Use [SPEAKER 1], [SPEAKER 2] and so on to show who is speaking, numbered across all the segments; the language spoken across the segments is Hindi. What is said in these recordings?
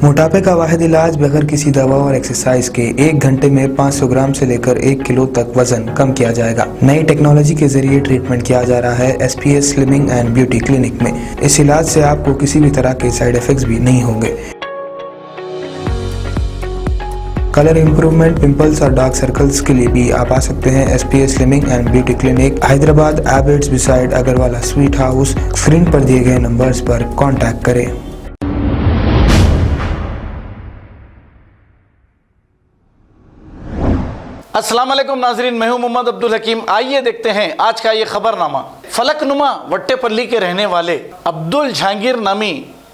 [SPEAKER 1] मोटापे का वाहिद इलाज बगैर किसी दवा और एक्सरसाइज के 1 घंटे में 500 ग्राम से लेकर 1 किलो तक वजन कम किया जाएगा। नई टेक्नोलॉजी के जरिए ट्रीटमेंट किया जा रहा है SPS slimming and beauty clinic में। इस इलाज से आपको किसी भी तरह के साइड इफेक्ट्स भी नहीं होंगे। कलर इंप्रूवमेंट, पिंपल्स और डार्क सर्कल्स के लिए भी आप आ सकते हैं SPS slimming and beauty clinic, Hyderabad, एबर्ट्स beside Agarwala sweet house. Screen पर दिए गए नंबर्स पर कॉन्टैक्ट करें।
[SPEAKER 2] अस्सलाम वालेकुम नाजरीन, मैं हूं मोहम्मद अब्दुल हकीम। आइए देखते हैं आज का ये खबरनामा। फलकनुमा वट्टेपल्ली के रहने वाले अब्दुल जहांगीर नामी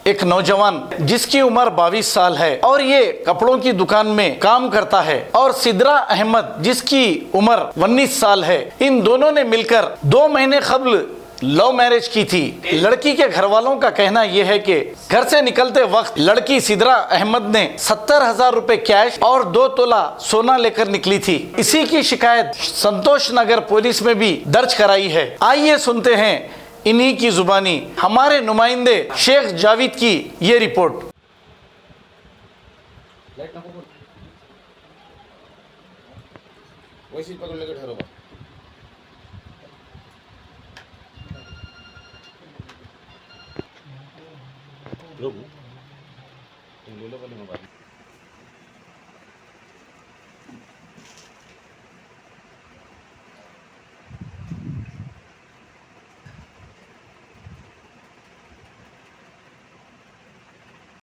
[SPEAKER 2] एक नौजवान जिसकी उम्र 22 साल है और ये कपड़ों की दुकान में काम करता है, और सिद्रा अहमद जिसकी उम्र 19 साल है, इन दोनों ने मिलकर 2 महीने कबल लव मैरिज की थी। लड़की के घर वालों का कहना यह है कि घर से निकलते वक्त लड़की सिद्रा अहमद ने 70,000 रुपए कैश और 2 तोला सोना लेकर निकली थी। इसी की शिकायत संतोष नगर पुलिस में भी दर्ज कराई है। आइए सुनते हैं इन्हीं की जुबानी हमारे नुमाइंदे शेख जावेद की ये रिपोर्ट।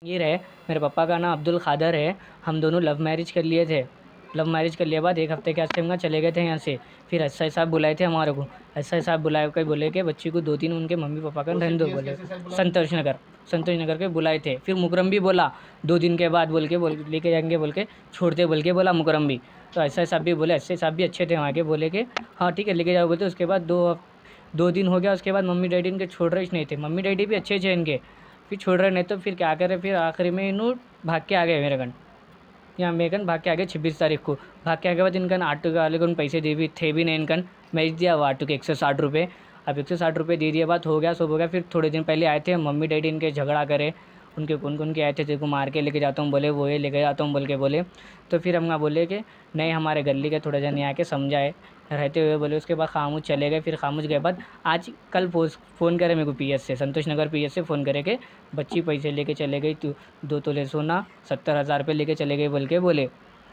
[SPEAKER 3] ये है, मेरे पापा का नाम अब्दुल खादर है। हम दोनों लव मैरिज कर लिए थे। लव मैरिज कर लिया बाद 1 हफ्ते के आस्ते हम चले गए थे यहाँ से। फिर एसआई साहब बुलाए थे हमारे को। एसआई साहब बुलाए के बोले कि बच्ची को 2-3 उनके मम्मी पापा का रहने दो बोले। संतोष नगर के बुलाए थे। फिर मुकरम भी बोला 2 दिन के बाद बोल लेके जाएंगे बोल के छोड़ते बोल के बोला मुकरम भी। तो एसआई साहब भी बोले, एसआई साहब भी अच्छे थे वहाँ के, बोले कि हाँ ठीक है लेके जाओ बोलते। उसके बाद 2 दिन हो गया। उसके बाद मम्मी डैडी इनके छोड़ रहे नहीं थे। मम्मी डैडी भी अच्छे थे इनके, फिर छोड़ रहे नहीं तो फिर क्या करे। फिर आखिरी में इन्हों भाग के आ गए मेरे गन, यहाँ मेरे गन भाग के आ गए 26 तारीख को। भाग के आगे बाद इनकन ऑटो वाले को पैसे दे भी थे भी नहीं। इनकन मैच दिया वो ऑटो के 160 रुपये। अब 160 रुपये दे दिया, बात हो गया, सब हो गया। फिर थोड़े दिन पहले आए थे मम्मी डैडी इनके झगड़ा करे। उनके कौन के आए थे, तेरे को मार के लेके जाता हूँ बोले, वो ये लेके जाता हूँ बोल के बोले। तो फिर हम बोले कि नहीं हमारे गली के थोड़ा जन आके समझाए रहते हुए बोले। उसके बाद खामोश चले गए। फिर खामोश गए बाद आज कल फ़ोन करे मेरे को PS से, संतोष नगर PS से फ़ोन करे कि बच्ची पैसे लेके चले गई, तू 2 तोले सोना 70,000 रुपये लेके चले गए बोल के बोले।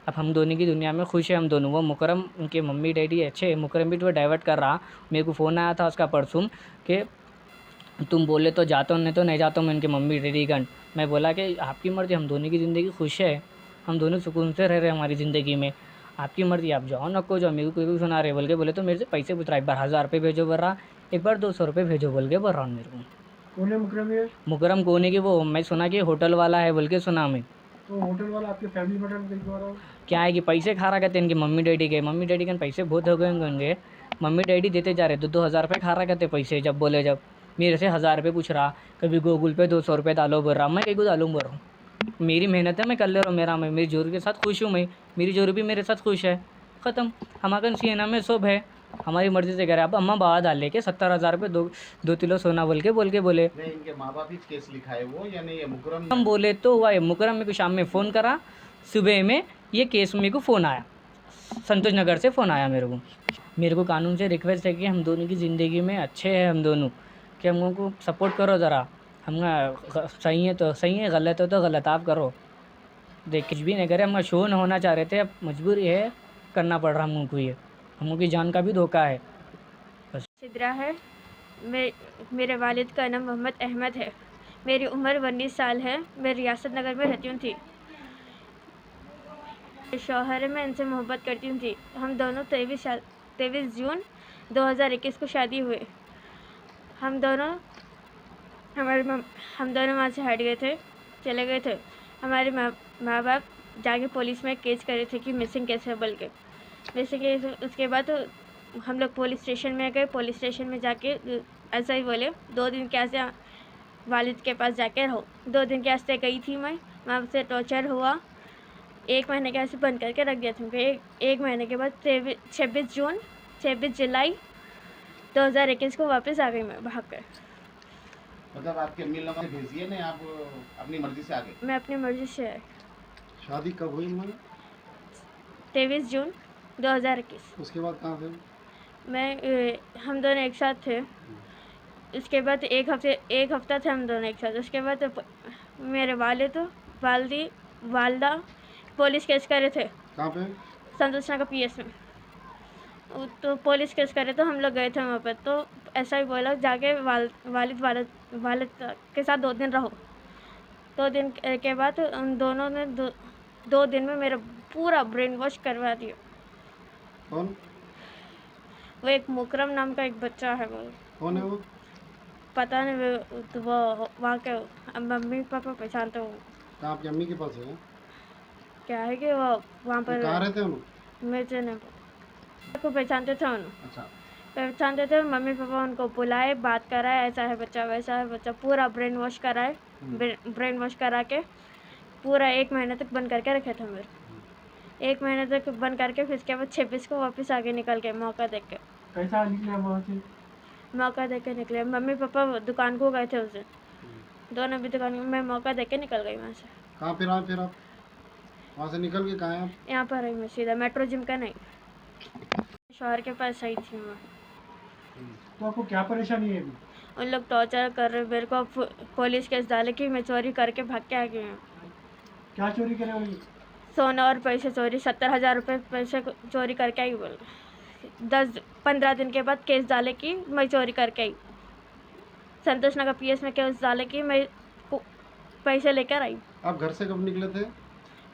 [SPEAKER 3] अब हम दोनों की दुनिया में खुश है हम दोनों। वो मुकरम उनके मम्मी डैडी अच्छे है। मुकरम भी तो डाइवर्ट कर रहा। मेरे को फ़ोन आया था उसका परसों कि तुम बोले तो जाता हूँ नहीं तो नहीं जाता हूँ मैं उनके मम्मी डैडी गन। मैं बोला कि आपकी मर्ज़ी, हम दोनों की ज़िंदगी खुश है, हम दोनों सुकून से रह रहे हमारी ज़िंदगी में। आपकी मर्ज़ी, आप जाओ नको जाओ, मेरे को कोई सुना रहे बोल के बोले। तो मेरे से पैसे पूछ रहा, एक बार 1000 रुपये भेजो बोल रहा, एक बार 200 रुपये भेजो बोल के बोल रहा हूँ मेरे को।
[SPEAKER 4] कौन है मुकरम?
[SPEAKER 3] मुकरम कौन है कि वो मैं सुना कि होटल वाला है बोल के सुना मैं।
[SPEAKER 4] तो होटल वाला आपके फैमिली मैटर दिखवा रहा हो?
[SPEAKER 3] क्या है कि पैसे खा रहा कहते इनके मम्मी डैडी के। मम्मी डैडी के पैसे बहुत हो गए होंगे। मम्मी डैडी देते जा रहे 2-2 हज़ार रुपये खा रहा कहते पैसे। जब बोले जब मेरे से 1000 रुपये पूछ रहा, कभी गूगल पे 200 रुपये डालो बोल रहा। मैं कहीं को डालूँ बोल रहा हूँ, मेरी मेहनत है मैं कर ले रहा हूँ। मैं मेरी जोरू के साथ खुश हूँ, मैं मेरी जोरू भी मेरे साथ खुश है। ख़त्म। हमारे सीना में सब है, हमारी मर्ज़ी से कह रहे। अब अम्मा बाबा डाल लेके 70,000 रुपये 2 किलो सोना बोल के बोले।
[SPEAKER 2] नहीं, इनके माँ बाप ही केस लिखा है वो, यानी ये मुकरम
[SPEAKER 3] हम बोले तो हुआ है। मुकरम मेरे को शाम में फ़ोन करा, सुबह में ये केस मेरे को फ़ोन आया, संतोष नगर से फ़ोन आया मेरे को कानून से रिक्वेस्ट है कि हम दोनों की ज़िंदगी में अच्छे हैं हम दोनों, कि हम लोगों को सपोर्ट करो ज़रा। हम सही है तो सही है, गलत हो तो गलत आप करो। देख कुछ भी नहीं करे, हम शो न होना चाह रहे थे, अब मजबूरी है करना पड़ रहा हम लोगों को। ये हम लोग की जान का भी धोखा है। बस
[SPEAKER 5] सिद्रा है। मेरे वालिद का नाम मोहम्मद अहमद है। मेरी उम्र 19 साल है। मैं रियासत नगर में रहती हूँ थी। शौहर मैं इनसे मोहब्बत करती हूँ थी। हम दोनों 23 जून 2021 को शादी हुए। हम दोनों वहाँ से हट गए थे, चले गए थे। हमारे माँ बाप जाके पुलिस में केस करे थे कि मिसिंग केस है बोल के। मिसिंग केस, उसके बाद तो हम लोग पुलिस स्टेशन में गए। पुलिस स्टेशन में जाके ऐसा ही बोले 2 दिन के आस्ते वालिद के पास जाके रहो। 2 दिन के आस्ते गई थी मैं, वहाँ से टॉर्चर हुआ। 1 महीने के आस्ते बंद करके रख दिया था। एक महीने के बाद 26 जुलाई 2021 को वापस आ गई मैं भाग कर।
[SPEAKER 6] मतलब आपके अम्मी लोगों ने भेज दिए ना, आप अपनी मर्जी से आ गए?
[SPEAKER 5] मैं अपनी मर्जी से आई।
[SPEAKER 4] शादी कब हुई उन्होंने?
[SPEAKER 5] 23 जून 2021।
[SPEAKER 4] उसके बाद कहाँ थे?
[SPEAKER 5] हम दोनों एक साथ थे। उसके बाद एक हफ्ता थे हम दोनों एक साथ। उसके बाद मेरे वालदा पुलिस केस करे थे
[SPEAKER 4] कहाँ पे?
[SPEAKER 5] संतोष नगर पीएस में। तो पुलिस केस करे तो हम लोग गए थे वहाँ पर। तो ऐसा ही बोला जाके वालिद के साथ 2 दिन रहो। 2 दिन के बाद उन दोनों ने 2 दिन में मेरा पूरा ब्रेन वॉश करवा दिया।
[SPEAKER 4] कौन?
[SPEAKER 5] वो एक मुकरम नाम का एक बच्चा है। वो
[SPEAKER 4] कौन है वो?
[SPEAKER 5] पता नहीं, वो वहाँ के मम्मी पापा पहचानते हो।
[SPEAKER 4] कहाँ आपकी अम्मी के पास है?
[SPEAKER 5] क्या है कि वो वहाँ पर
[SPEAKER 4] कहाँ रहते हैं उन?
[SPEAKER 5] मुझे नहीं को पहचानते थे उन्हें।
[SPEAKER 6] अच्छा,
[SPEAKER 5] पहचानते थे। मम्मी पापा उनको बुलाए, बात कराए, ऐसा है बच्चा वैसा है बच्चा, पूरा ब्रेन वॉश कराए। ब्रेन वॉश करा के पूरा 1 महीने तक बंद करके रखे थे मेरे। 1 महीने तक बंद करके फिर उसके बाद 26 को वापस आगे निकल के मौका देख के।
[SPEAKER 4] कैसा निकला वहाँ से?
[SPEAKER 5] मौका देख के निकले। मम्मी पापा दुकान को गए थे उस दिन। दोनों भी दुकान में मौका देख के निकल गई वहाँ से।
[SPEAKER 4] कहाँ फिर आए फिर आप? वहाँ से निकल के कहाँ हैं आप?
[SPEAKER 5] यहाँ पर आई मैं सीधा मेट्रो जिम का नहीं, शहर के पास सही थी मैं।
[SPEAKER 4] तो आपको क्या परेशानी है अभी?
[SPEAKER 5] उन लोग टॉर्चर कर रहे मेरे को। पुलिस केस डाले कि मैं चोरी करके भाग के आ गई हूँ।
[SPEAKER 4] क्या चोरी करे वाली?
[SPEAKER 5] सोना और पैसे चोरी, 70,000 रुपये पैसे चोरी करके आई बोल। 10-15 दिन के बाद केस डाले कि मैं चोरी करके आई। संतोष नगर पीएस में केस डाले कि मैं पैसे लेकर आई।
[SPEAKER 4] आप घर से कब निकले थे?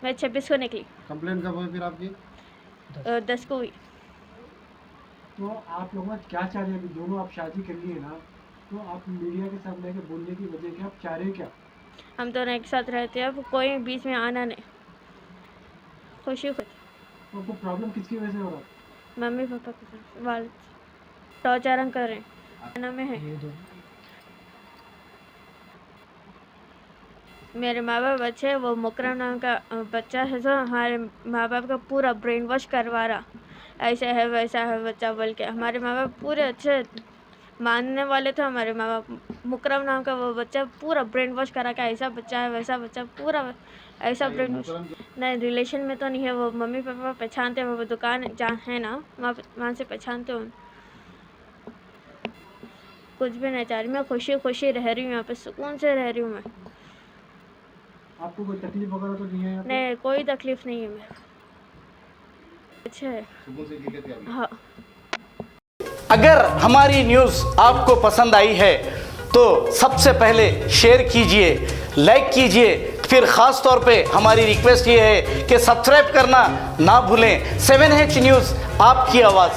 [SPEAKER 5] मैं 26 को निकली।
[SPEAKER 4] कंप्लेन कब हुई फिर आपकी?
[SPEAKER 5] 10 को हुई।
[SPEAKER 4] तो आप लोग क्या चाह रहे हैं अभी? दोनों आप शादी कर लिए ना, तो आप मीडिया के सामने के बोलने की वजह क्या? आप चाह रहे हैं क्या?
[SPEAKER 5] हम दोनों एक साथ रहते हैं, अब कोई बीच में आना नहीं। खुशी खुशी।
[SPEAKER 4] तो आपको प्रॉब्लम किसकी वजह से हो रहा है?
[SPEAKER 5] मम्मी पापा के साथ वाल टॉर्चर कर रहे हैं। नाम है मेरे माँ बाप अच्छे। वो मुकरम नाम का बच्चा है जो हमारे माँ बाप का पूरा ब्रेन वॉश करवा रहा, ऐसा है वैसा है बच्चा बोल के। हमारे माँ बाप पूरे अच्छे मानने वाले थे। हमारे माँ बाप मुकरम नाम का वो बच्चा पूरा ब्रेन वॉश करा के, ऐसा बच्चा है वैसा बच्चा, पूरा ऐसा ब्रेन वॉश। नहीं, रिलेशन में तो नहीं है। वो मम्मी पापा पहचानते हैं। वो दुकान जहाँ है ना वहाँ से पहचानते हो। कुछ भी नहीं चाह रही मैं, खुशी खुशी रह रही हूँ यहाँ पे, सुकून से रह रही हूँ मैं।
[SPEAKER 4] आपको कोई तकलीफ वगैरह तो नहीं है यहाँ पे?
[SPEAKER 5] नहीं, कोई तकलीफ नहीं है मेरे। अच्छा है।
[SPEAKER 6] सुबह से जी लेते हैं।
[SPEAKER 5] हाँ।
[SPEAKER 2] अगर हमारी न्यूज़ आपको पसंद आई है तो सबसे पहले शेयर कीजिए, लाइक कीजिए, फिर ख़ास तौर पे हमारी रिक्वेस्ट ये है कि सब्सक्राइब करना ना भूलें। 7H न्यूज़, आपकी आवाज़।